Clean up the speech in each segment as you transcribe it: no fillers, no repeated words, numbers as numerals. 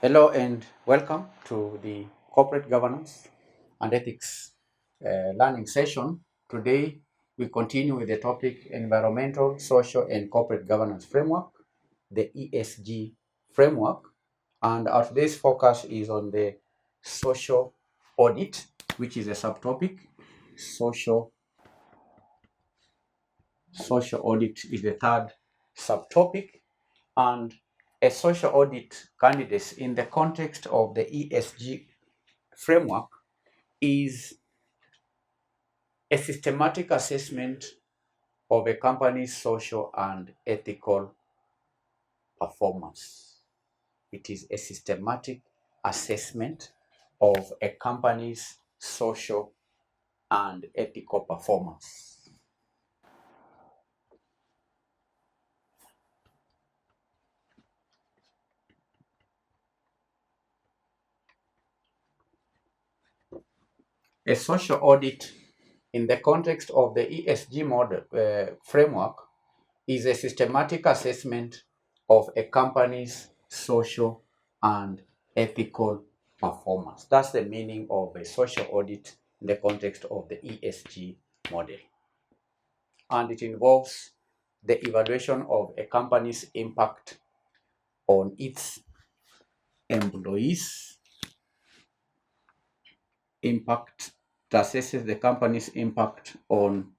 Hello and welcome to the Corporate Governance and Ethics learning session. Today we continue with the topic Environmental, Social and Corporate Governance Framework, the ESG framework. And our today's focus is on the social audit, which is a subtopic. Social audit is the third subtopic, and a social audit candidate in the context of the ESG framework is a systematic assessment of a company's social and ethical performance. It is a systematic assessment of a company's social and ethical performance. A social audit in the context of the ESG model framework is a systematic assessment of a company's social and ethical performance. That's the meaning of a social audit in the context of the ESG model. And it involves the evaluation of a company's impact on its employees, it assesses the company's impact on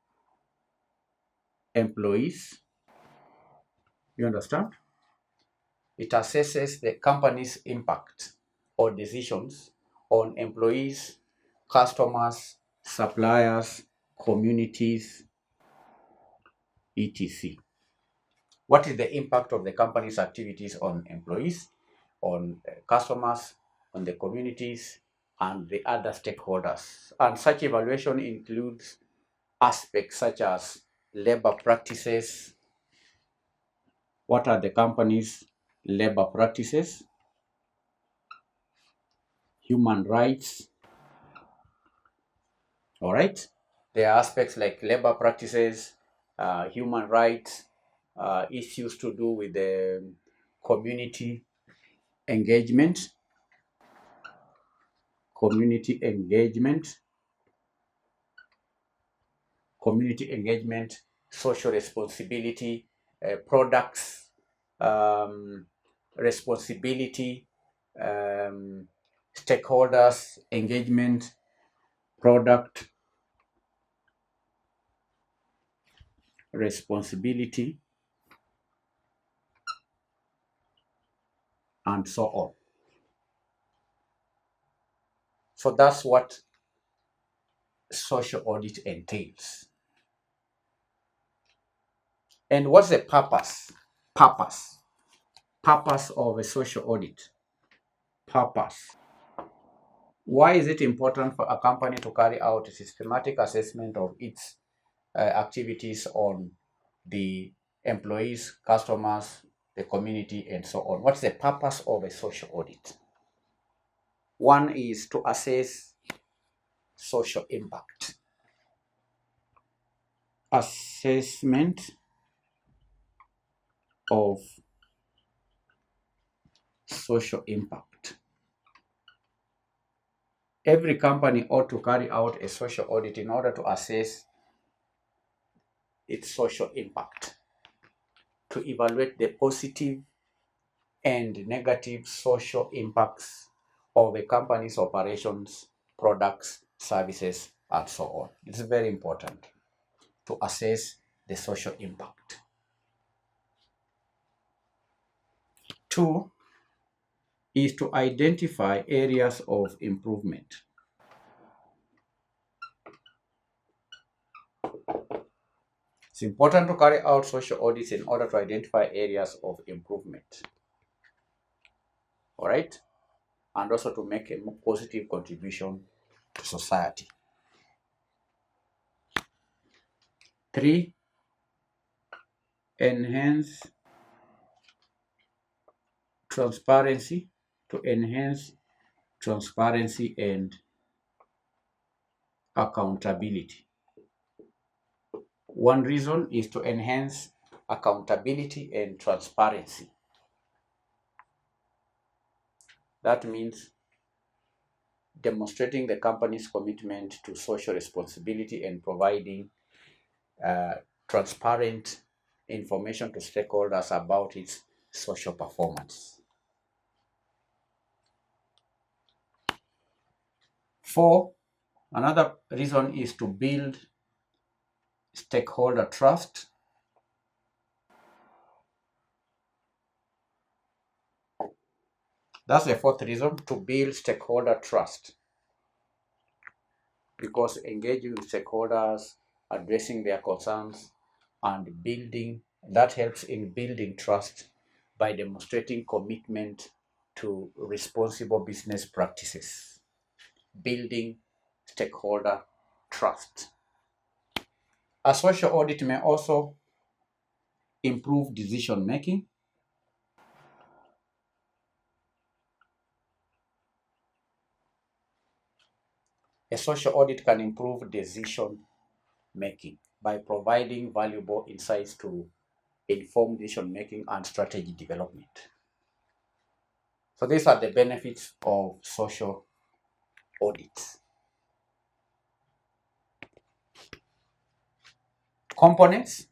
employees. You understand? It assesses the company's impact or decisions on employees, customers, suppliers, communities, etc. What is the impact of the company's activities on employees, on customers, on the communities, and the other stakeholders? And such evaluation includes aspects such as labor practices. What are the company's labor practices? Human rights. All right. There are aspects like labor practices, human rights, issues to do with the community engagement, community engagement, social responsibility, products, responsibility, stakeholders engagement, product responsibility, and so on. So that's what social audit entails. And what's the Purpose. Purpose of a social audit. Purpose. Why is it important for a company to carry out a systematic assessment of its activities on the employees, customers, the community, and so on? What's the purpose of a social audit? One is to assess social impact. Assessment of social impact. Every company ought to carry out a social audit in order to assess its social impact, to evaluate the positive and negative social impacts of a company's operations, products, services, and so on. It's very important to assess the social impact. Two is to identify areas of improvement. It's important to carry out social audits in order to identify areas of improvement. All right? And also to make a more positive contribution to society. 3, enhance transparency, to enhance transparency and accountability. One reason is to enhance accountability and transparency. That means demonstrating the company's commitment to social responsibility and providing uh, transparent information to stakeholders about its social performance. 4, another reason is to build stakeholder trust. That's the 4th reason, to build stakeholder trust, because engaging with stakeholders, addressing their concerns, and building that helps in building trust by demonstrating commitment to responsible business practices. Building stakeholder trust. A social audit may also improve decision making. A social audit can improve decision making by providing valuable insights to inform decision making and strategy development. So these are the benefits of social audits. Components.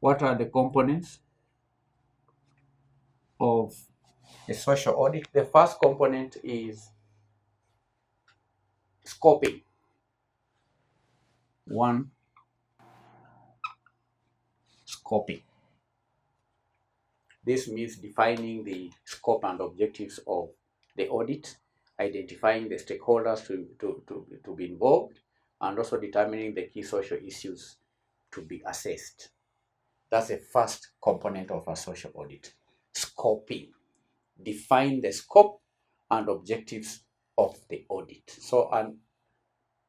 What are the components of a social audit? The first component is scoping. 1, scoping. This means defining the scope and objectives of the audit, identifying the stakeholders to be involved, and also determining the key social issues to be assessed. That's the first component of a social audit. Scoping. Define the scope and objectives of the audit. So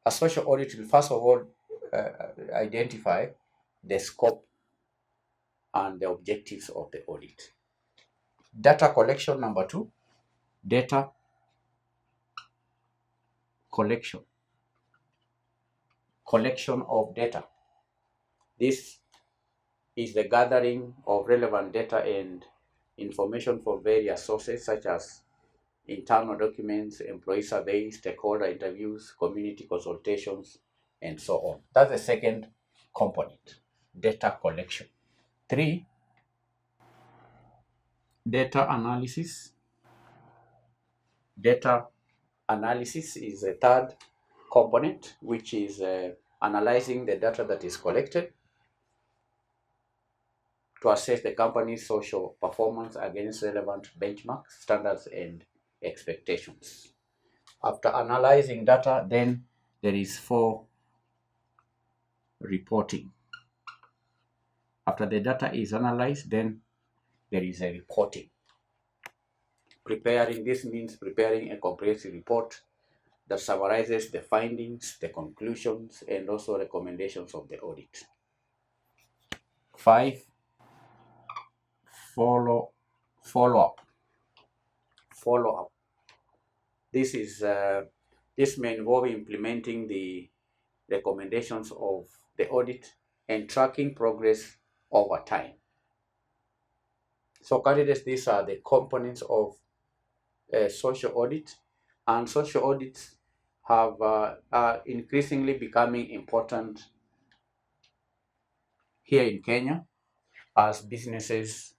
a social audit will first of all identify the scope and the objectives of the audit. Data collection, number 2. Data collection. Collection of data. This is the gathering of relevant data and information from various sources such as internal documents, employee surveys, stakeholder interviews, community consultations, and so on. That's the second component, data collection. 3, data analysis. Data analysis is a third component, which is analyzing the data that is collected to assess the company's social performance against relevant benchmarks, standards, and expectations. After analyzing data, then there is 4, reporting. After the data is analyzed, then there is a reporting. This means preparing a comprehensive report that summarizes the findings, the conclusions, and also recommendations of the audit. 5, follow up. Follow up. This may involve implementing the recommendations of the audit and tracking progress over time. So candidates, these are the components of a social audit, and social audits are increasingly becoming important here in Kenya as businesses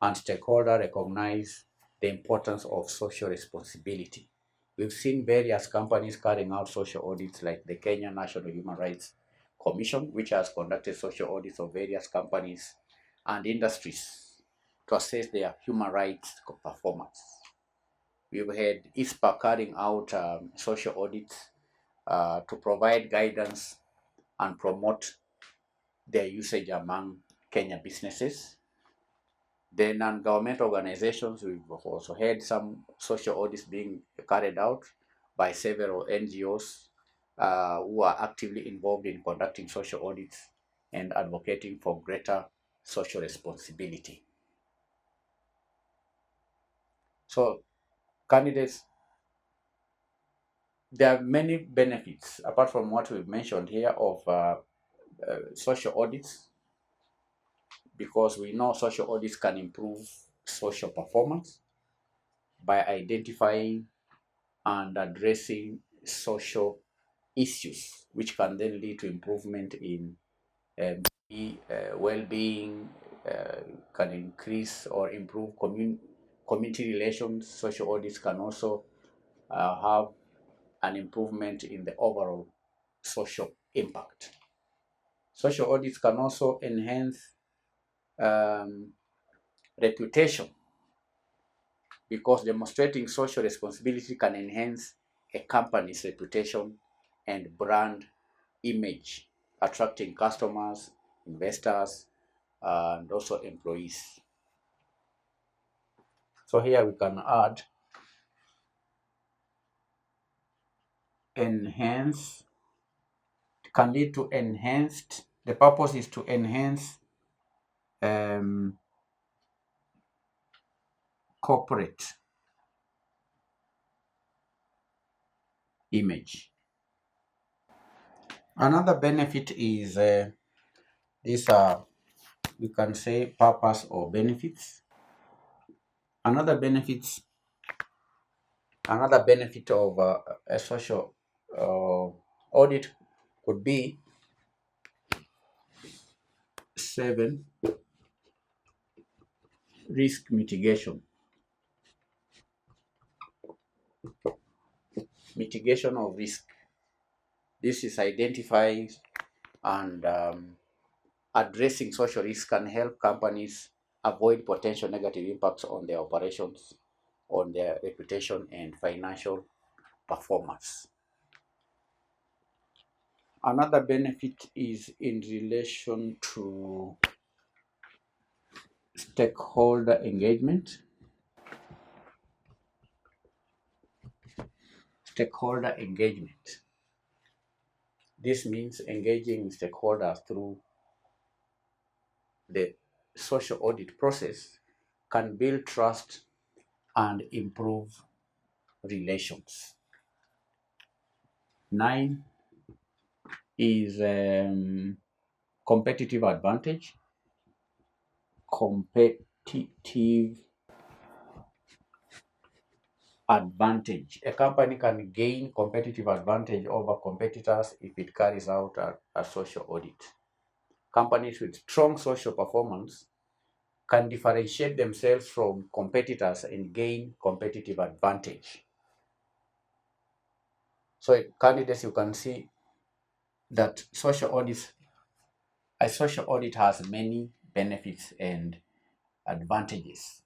and stakeholders recognize the importance of social responsibility. We've seen various companies carrying out social audits like the Kenya National Human Rights Commission, which has conducted social audits of various companies and industries to assess their human rights performance. We've had ISPA carrying out social audits to provide guidance and promote their usage among Kenya businesses. The non-government organizations, we've also had some social audits being carried out by several NGOs who are actively involved in conducting social audits and advocating for greater social responsibility. So, candidates, there are many benefits apart from what we've mentioned here of social audits, because we know social audits can improve social performance by identifying and addressing social issues, which can then lead to improvement in well-being, can increase or improve community relations. Social audits can also have an improvement in the overall social impact. Social audits can also enhance reputation, because demonstrating social responsibility can enhance a company's reputation and brand image, attracting customers, investors, and also employees. So here we can add enhance, can lead to enhanced, the purpose is to enhance corporate image. Another benefit is these are, we can say, purpose or benefits. Another benefits, another benefit of a social audit could be 7, risk mitigation. Mitigation of risk. This is identifying and addressing social risk can help companies avoid potential negative impacts on their operations, on their reputation, and financial performance. Another benefit is in relation to stakeholder engagement. Stakeholder engagement. This means engaging stakeholders through the social audit process can build trust and improve relations. 9 is competitive advantage. Competitive advantage. A company can gain competitive advantage over competitors if it carries out a social audit. Companies with strong social performance can differentiate themselves from competitors and gain competitive advantage. So, candidates, you can see that a social audit has many benefits and advantages.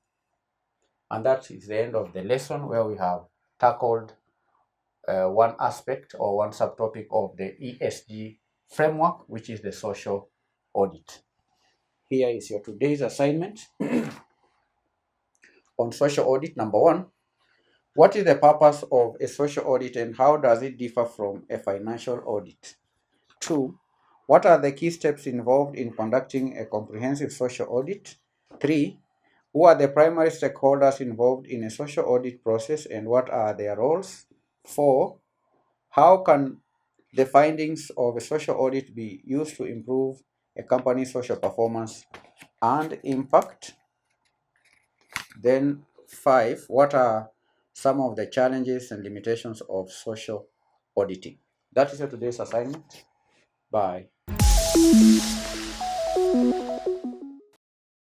And that is the end of the lesson, where we have tackled one aspect or one subtopic of the ESG framework, which is the social audit. Here is your today's assignment on social audit. Number 1, what is the purpose of a social audit and how does it differ from a financial audit? 2, what are the key steps involved in conducting a comprehensive social audit? 3, who are the primary stakeholders involved in a social audit process and what are their roles? 4, how can the findings of a social audit be used to improve a company's social performance and impact? Then 5, what are some of the challenges and limitations of social auditing? That is today's assignment. Bye.